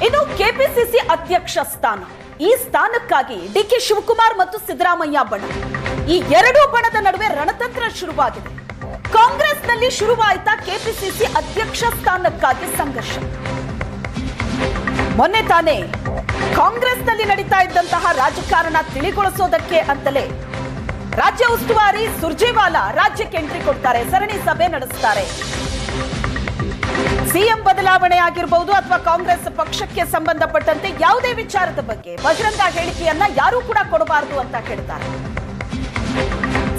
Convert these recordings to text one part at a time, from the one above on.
ಇನ್ನು ಕೆಪಿಸಿಸಿ ಅಧ್ಯಕ್ಷ ಸ್ಥಾನ, ಈ ಸ್ಥಾನಕ್ಕಾಗಿ ಡಿಕೆ ಶಿವಕುಮಾರ್ ಮತ್ತು ಸಿದ್ದರಾಮಯ್ಯ ಬಣ, ಈ ಎರಡೂ ಬಣದ ನಡುವೆ ರಣತಂತ್ರ ಶುರುವಾಗಿದೆ. ಕಾಂಗ್ರೆಸ್ನಲ್ಲಿ ಶುರುವಾಯಿತಾ ಕೆಪಿಸಿಸಿ ಅಧ್ಯಕ್ಷ ಸ್ಥಾನಕ್ಕಾಗಿ ಸಂಘರ್ಷ. ಮೊನ್ನೆ ತಾನೇ ಕಾಂಗ್ರೆಸ್ನಲ್ಲಿ ನಡೀತಾ ಇದ್ದಂತಹ ರಾಜಕಾರಣ ತಿಳಿಗೊಳಿಸೋದಕ್ಕೆ ಅಂತಲೇ ರಾಜ್ಯ ಉಸ್ತುವಾರಿ ಸುರ್ಜೇವಾಲಾ ರಾಜ್ಯಕ್ಕೆ ಎಂಟ್ರಿ ಕೊಡ್ತಾರೆ, ಸರಣಿ ಸಭೆ ನಡೆಸ್ತಾರೆ. ಸಿಎಂ ಬದಲಾವಣೆ ಆಗಿರಬಹುದು ಅಥವಾ ಕಾಂಗ್ರೆಸ್ ಪಕ್ಷಕ್ಕೆ ಸಂಬಂಧಪಟ್ಟಂತೆ ಯಾವುದೇ ವಿಚಾರದ ಬಗ್ಗೆ ಬಹಿರಂಗ ಹೇಳಿಕೆಯನ್ನ ಯಾರೂ ಕೂಡ ಕೊಡಬಾರದು ಅಂತ ಹೇಳ್ತಾರೆ.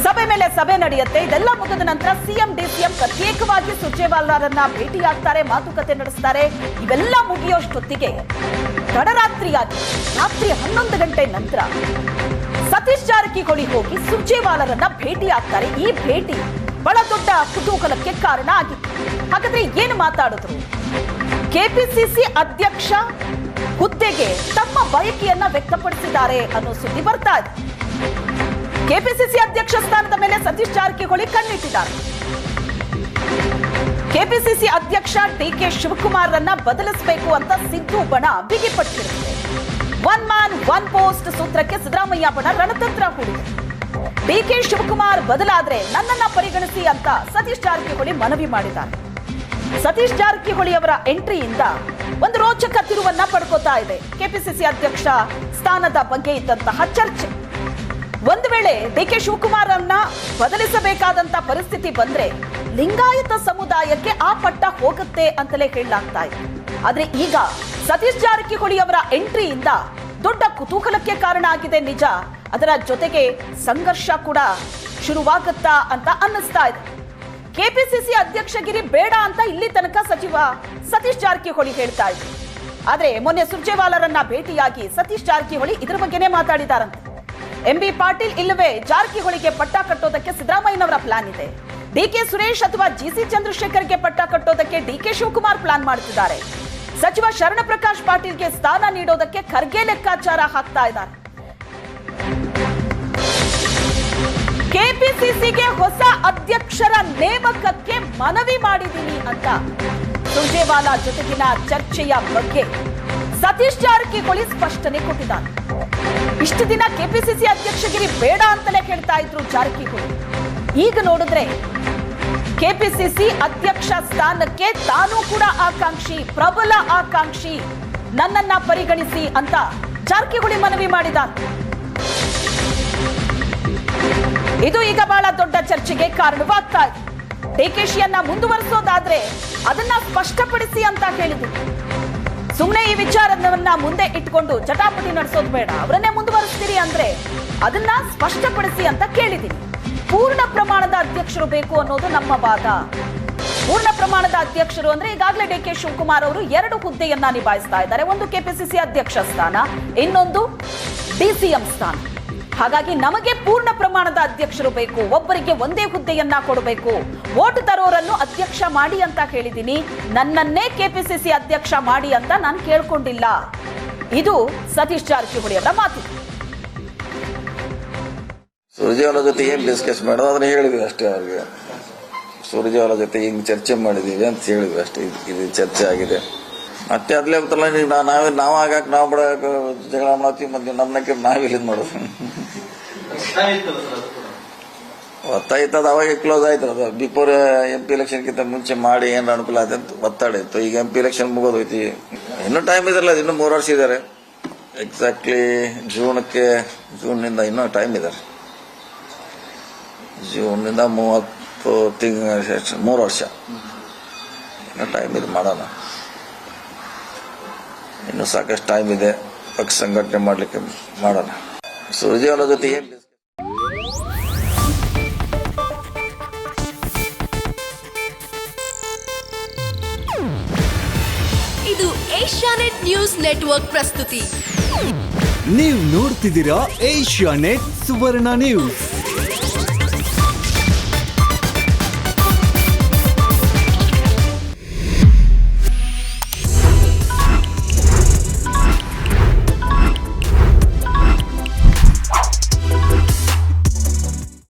ಸಭೆ ಮೇಲೆ ಸಭೆ ನಡೆಯುತ್ತೆ. ಇದೆಲ್ಲ ಮುಗಿದ ನಂತರ ಸಿಎಂ ಡಿಸಿಎಂ ಪ್ರತ್ಯೇಕವಾಗಿ ಸುರ್ಜೇವಾಲಾರನ್ನ ಭೇಟಿಯಾಗ್ತಾರೆ, ಮಾತುಕತೆ ನಡೆಸ್ತಾರೆ. ಇವೆಲ್ಲ ಮುಗಿಯೋಷ್ಟೊತ್ತಿಗೆ ತಡರಾತ್ರಿಯಾಗಿ ರಾತ್ರಿ 11 ಗಂಟೆ ನಂತರ ಸತೀಶ್ ಜಾರಕಿಹೊಳಿ ಹೋಗಿ ಸುರ್ಜೇವಾಲಾರನ್ನ ಭೇಟಿಯಾಗ್ತಾರೆ. ಈ ಭೇಟಿ ಬಹಳ ದೊಡ್ಡ ಕುತೂಹಲಕ್ಕೆ ಕಾರಣ ಆಗಿತ್ತು. ಹಾಗಾದ್ರೆ ಏನು ಮಾತಾಡಿದ್ರು? ಕೆಪಿಸಿಸಿ ಅಧ್ಯಕ್ಷ ಹುದ್ದೆಗೆ ತಮ್ಮ ಬಯಕೆಯನ್ನ ವ್ಯಕ್ತಪಡಿಸಿದ್ದಾರೆ ಅನ್ನೋ ಸುದ್ದಿ ಬರ್ತಾ ಇದೆ. ಕೆಪಿಸಿಸಿ ಅಧ್ಯಕ್ಷ ಸ್ಥಾನದ ಮೇಲೆ ಸತೀಶ್ ಜಾರಕಿಹೊಳಿ ಕಣ್ಣಿಟ್ಟಿದ್ದಾರೆ. ಕೆಪಿಸಿಸಿ ಅಧ್ಯಕ್ಷ ಡಿಕೆ ಶಿವಕುಮಾರ್ ರನ್ನ ಬದಲಿಸಬೇಕು ಅಂತ ಸಿದ್ದು ಬಣ ಬಿಗಿಪಟ್ಟಿರುತ್ತೆ. ಒನ್ ಮ್ಯಾನ್ ಒನ್ ಪೋಸ್ಟ್ ಸೂತ್ರಕ್ಕೆ ಸಿದ್ದರಾಮಯ್ಯ ಬಣ ರಣತಂತ್ರ ಹೂಡಿದೆ. ಡಿಕೆ ಶಿವಕುಮಾರ್ ಬದಲಾದ್ರೆ ನನ್ನನ್ನ ಪರಿಗಣಿಸಿ ಅಂತ ಸತೀಶ್ ಜಾರಕಿಹೊಳಿ ಮನವಿ ಮಾಡಿದ್ದಾರೆ. ಸತೀಶ್ ಜಾರಕಿಹೊಳಿ ಅವರ ಎಂಟ್ರಿಯಿಂದ ಒಂದು ರೋಚಕ ತಿರುವನ್ನ ಪಡ್ಕೋತಾ ಇದೆ ಕೆಪಿಸಿಸಿ ಅಧ್ಯಕ್ಷ ಸ್ಥಾನದ ಬಗ್ಗೆ ಇದ್ದಂತಹ ಚರ್ಚೆ. ಒಂದು ವೇಳೆ ಡಿಕೆ ಶಿವಕುಮಾರ್ ಅನ್ನ ಬದಲಿಸಬೇಕಾದಂತ ಪರಿಸ್ಥಿತಿ ಬಂದ್ರೆ ಲಿಂಗಾಯತ ಸಮುದಾಯಕ್ಕೆ ಆ ಪಟ್ಟ ಹೋಗುತ್ತೆ ಅಂತಲೇ ಹೇಳಲಾಗ್ತಾ ಇದೆ. ಆದ್ರೆ ಈಗ ಸತೀಶ್ ಜಾರಕಿಹೊಳಿ ಅವರ ಎಂಟ್ರಿಯಿಂದ ದೊಡ್ಡ ಕುತೂಹಲಕ್ಕೆ ಕಾರಣ ಆಗಿದೆ ನಿಜ. ಅದರ ಜೊತೆಗೆ ಸಂಘರ್ಷ ಕೂಡ ಶುರುವಾಗುತ್ತಾ ಅಂತ ಅನ್ನಿಸ್ತಾ ಇದೆ. ಕೆಪಿಸಿಸಿ ಅಧ್ಯಕ್ಷಗಿರಿ ಬೇಡ ಅಂತ ಇಲ್ಲಿ ತನಕ ಸಚಿವ ಸತೀಶ್ ಜಾರಕಿಹೊಳಿ ಹೇಳ್ತಾ ಇದ್ರು. ಆದ್ರೆ ಮೊನ್ನೆ ಸುರ್ಜೇವಾಲಾರನ್ನ ಭೇಟಿಯಾಗಿ ಸತೀಶ್ ಜಾರಕಿಹೊಳಿ ಇದ್ರ ಬಗ್ಗೆನೇ ಮಾತಾಡಿದಾರಂತೆ. ಎಂಬಿ ಪಾಟೀಲ್ ಇಲ್ಲವೇ ಜಾರಕಿಹೊಳಿಗೆ ಪಟ್ಟ ಕಟ್ಟೋದಕ್ಕೆ ಸಿದ್ದರಾಮಯ್ಯನವರ ಪ್ಲಾನ್ ಇದೆ. ಡಿಕೆ ಸುರೇಶ್ ಅಥವಾ ಜಿಸಿ ಚಂದ್ರಶೇಖರ್ಗೆ ಪಟ್ಟ ಕಟ್ಟೋದಕ್ಕೆ ಡಿಕೆ ಶಿವಕುಮಾರ್ ಪ್ಲಾನ್ ಮಾಡುತ್ತಿದ್ದಾರೆ. ಸಚಿವ ಶರಣ ಪ್ರಕಾಶ್ ಪಾಟೀಲ್ಗೆ ಸ್ಥಾನ ನೀಡೋದಕ್ಕೆ ಖರ್ಗೆ ಲೆಕ್ಕಾಚಾರ ಹಾಕ್ತಾ ಇದ್ದಾರೆ. ಕೆಪಿಸಿಸಿಗೆ ಹೊಸ ಅಧ್ಯಕ್ಷರ ನೇಮಕಕ್ಕೆ ಮನವಿ ಮಾಡಿದ್ದೀನಿ ಅಂತ ಸುರ್ಜೇವಾಲಾ ಜೊತೆಗಿನ ಚರ್ಚೆಯ ಬಗ್ಗೆ ಸತೀಶ್ ಜಾರಕಿಹೊಳಿ ಸ್ಪಷ್ಟನೆ ಕೊಟ್ಟಿದ್ದಾರೆ. ಇಷ್ಟು ದಿನ ಕೆಪಿಸಿಸಿ ಅಧ್ಯಕ್ಷಗಿರಿ ಬೇಡ ಅಂತಲೇ ಹೇಳ್ತಾ ಇದ್ರು ಜಾರಕಿಹೊಳಿ. ಈಗ ನೋಡಿದ್ರೆ ಕೆಪಿಸಿಸಿ ಅಧ್ಯಕ್ಷ ಸ್ಥಾನಕ್ಕೆ ತಾನೂ ಕೂಡ ಆಕಾಂಕ್ಷಿ, ಪ್ರಬಲ ಆಕಾಂಕ್ಷಿ, ನನ್ನನ್ನ ಪರಿಗಣಿಸಿ ಅಂತ ಜಾರಕಿಹೊಳಿ ಮನವಿ ಮಾಡಿದ್ದಾರೆ. ಇದು ಈಗ ಬಹಳ ದೊಡ್ಡ ಚರ್ಚೆಗೆ ಕಾರಣವಾಗ್ತಾ ಇದೆ. ಡಿಕೆಶಿಯನ್ನ ಮುಂದುವರಿಸೋದಾದ್ರೆ ಅದನ್ನ ಸ್ಪಷ್ಟಪಡಿಸಿ ಅಂತ ಹೇಳಿದ್ರು. ಸುಮ್ಮನೆ ಈ ವಿಚಾರವನ್ನ ಮುಂದೆ ಇಟ್ಕೊಂಡು ಜಟಾಪಟಿ ನಡೆಸೋದು ಬೇಡ, ಅವರನ್ನೇ ಮುಂದುವರಿಸ್ತೀರಿ ಅಂದ್ರೆ ಅದನ್ನ ಸ್ಪಷ್ಟಪಡಿಸಿ ಅಂತ ಕೇಳಿದ್ದೀನಿ. ಪೂರ್ಣ ಪ್ರಮಾಣದ ಅಧ್ಯಕ್ಷರು ಬೇಕು ಅನ್ನೋದು ನಮ್ಮ ವಾದ. ಪೂರ್ಣ ಪ್ರಮಾಣದ ಅಧ್ಯಕ್ಷರು ಅಂದ್ರೆ ಈಗಾಗಲೇ ಡಿಕೆ ಶಿವಕುಮಾರ್ ಅವರು 2 ಹುದ್ದೆಯನ್ನ ನಿಭಾಯಿಸ್ತಾ ಇದ್ದಾರೆ. ಒಂದು ಕೆಪಿಸಿಸಿ ಅಧ್ಯಕ್ಷ ಸ್ಥಾನ, ಇನ್ನೊಂದು ಡಿಸಿಎಂ ಸ್ಥಾನ. ಹಾಗಾಗಿ ನಮಗೆ ಪೂರ್ಣ ಪ್ರಮಾಣದ ಅಧ್ಯಕ್ಷರು ಬೇಕು, ಒಬ್ಬರಿಗೆ ಒಂದೇ ಹುದ್ದೆಯನ್ನ ಕೊಡಬೇಕು, ವೋಟ್ ತರೋರನ್ನು ಅಧ್ಯಕ್ಷ ಮಾಡಿ ಅಂತ ಹೇಳಿದ್ದೀನಿ, ನನ್ನನ್ನೇ ಕೆಪಿಸಿಸಿ ಅಧ್ಯಕ್ಷ ಮಾಡಿ ಅಂತ ನಾನು ಕೇಳ್ಕೊಂಡಿಲ್ಲ. ಇದು ಸತೀಶ್ ಜಾರಕಿಹೊಳಿ ಅವರ ಮಾತು. ಸುರ್ಜೇವಾಲಾ ಜೊತೆ ಏನ್ ಡಿಸ್ಕಸ್ ಮಾಡೋದು ಅದನ್ನ ಹೇಳಿದ್ವಿ ಅಷ್ಟೇ. ಅವ್ರಿಗೆ ಸುರ್ಜೇವಾಲಾ ಜೊತೆ ಹಿಂಗ್ ಚರ್ಚೆ ಮಾಡಿದೀವಿ ಅಂತ ಹೇಳಿದ್ವಿ ಅಷ್ಟೇ. ಇದು ಚರ್ಚೆ ಆಗಿದೆ. ಮತ್ತೆ ಅದ್ಲೇ ಗೊತ್ತಲ್ಲ, ನಾವು ಆಗಾಕ ನಾವು ಬಡ ಜಗಳ ಮಾಡ್ತೀವಿ, ಮತ್ತೆ ನಮ್ಮಕ್ಕೆ ನಾವ್ ಇದ್ ಮಾಡೋದು ಒತ್ತಾಯ್ತದ. ಅವಾಗ ಕ್ಲೋಸ್ ಆಯ್ತು. ಅದು ಬಿಫೋರ್ MP ಎಲೆಕ್ಷನ್ಗಿಂತ ಮುಂಚೆ ಮಾಡಿ ಏನ್ ಅನುಕೂಲ ಆಯ್ತು ಅಂತ ಒತ್ತಾಡ ಇತ್ತು. ಈಗ MP ಎಲೆಕ್ಷನ್ ಮುಗೋದೈತಿ, ಇನ್ನೂ ಟೈಮ್ ಇದಲ್ಲ, ಇನ್ನೂ 3 ವರ್ಷ ಇದಾರೆ. ಎಕ್ಸಾಕ್ಟ್ಲಿ ಜೂನ್ನಿಂದ ಇನ್ನೂ ಟೈಮ್ ಇದಾರೆ. ಜೂನ್ನಿಂದ 30 ತಿಂಗಳ 3 ವರ್ಷ ಇನ್ನೂ ಟೈಮ್ ಇದೆ. ಮಾಡೋಣ, ಇನ್ನು ಸಾಕಷ್ಟು ಟೈಮ್ ಇದೆ. ಪಕ್ಷ ಸಂಘಟನೆ ಮಾಡ್ಲಿಕ್ಕೆ ಮಾಡೋಣ. ಸುರ್ಜೇವಾಲಾ ಜೊತೆ ಏನ್ ಇದು ಏಷ್ಯಾನೆಟ್ ನ್ಯೂಸ್ ನೆಟ್ವರ್ಕ್ ಪ್ರಸ್ತುತಿ. ನೀವು ನೋಡ್ತಿದ್ದೀರಾ ಏಷ್ಯಾನೆಟ್ ಸುವರ್ಣ ನ್ಯೂಸ್.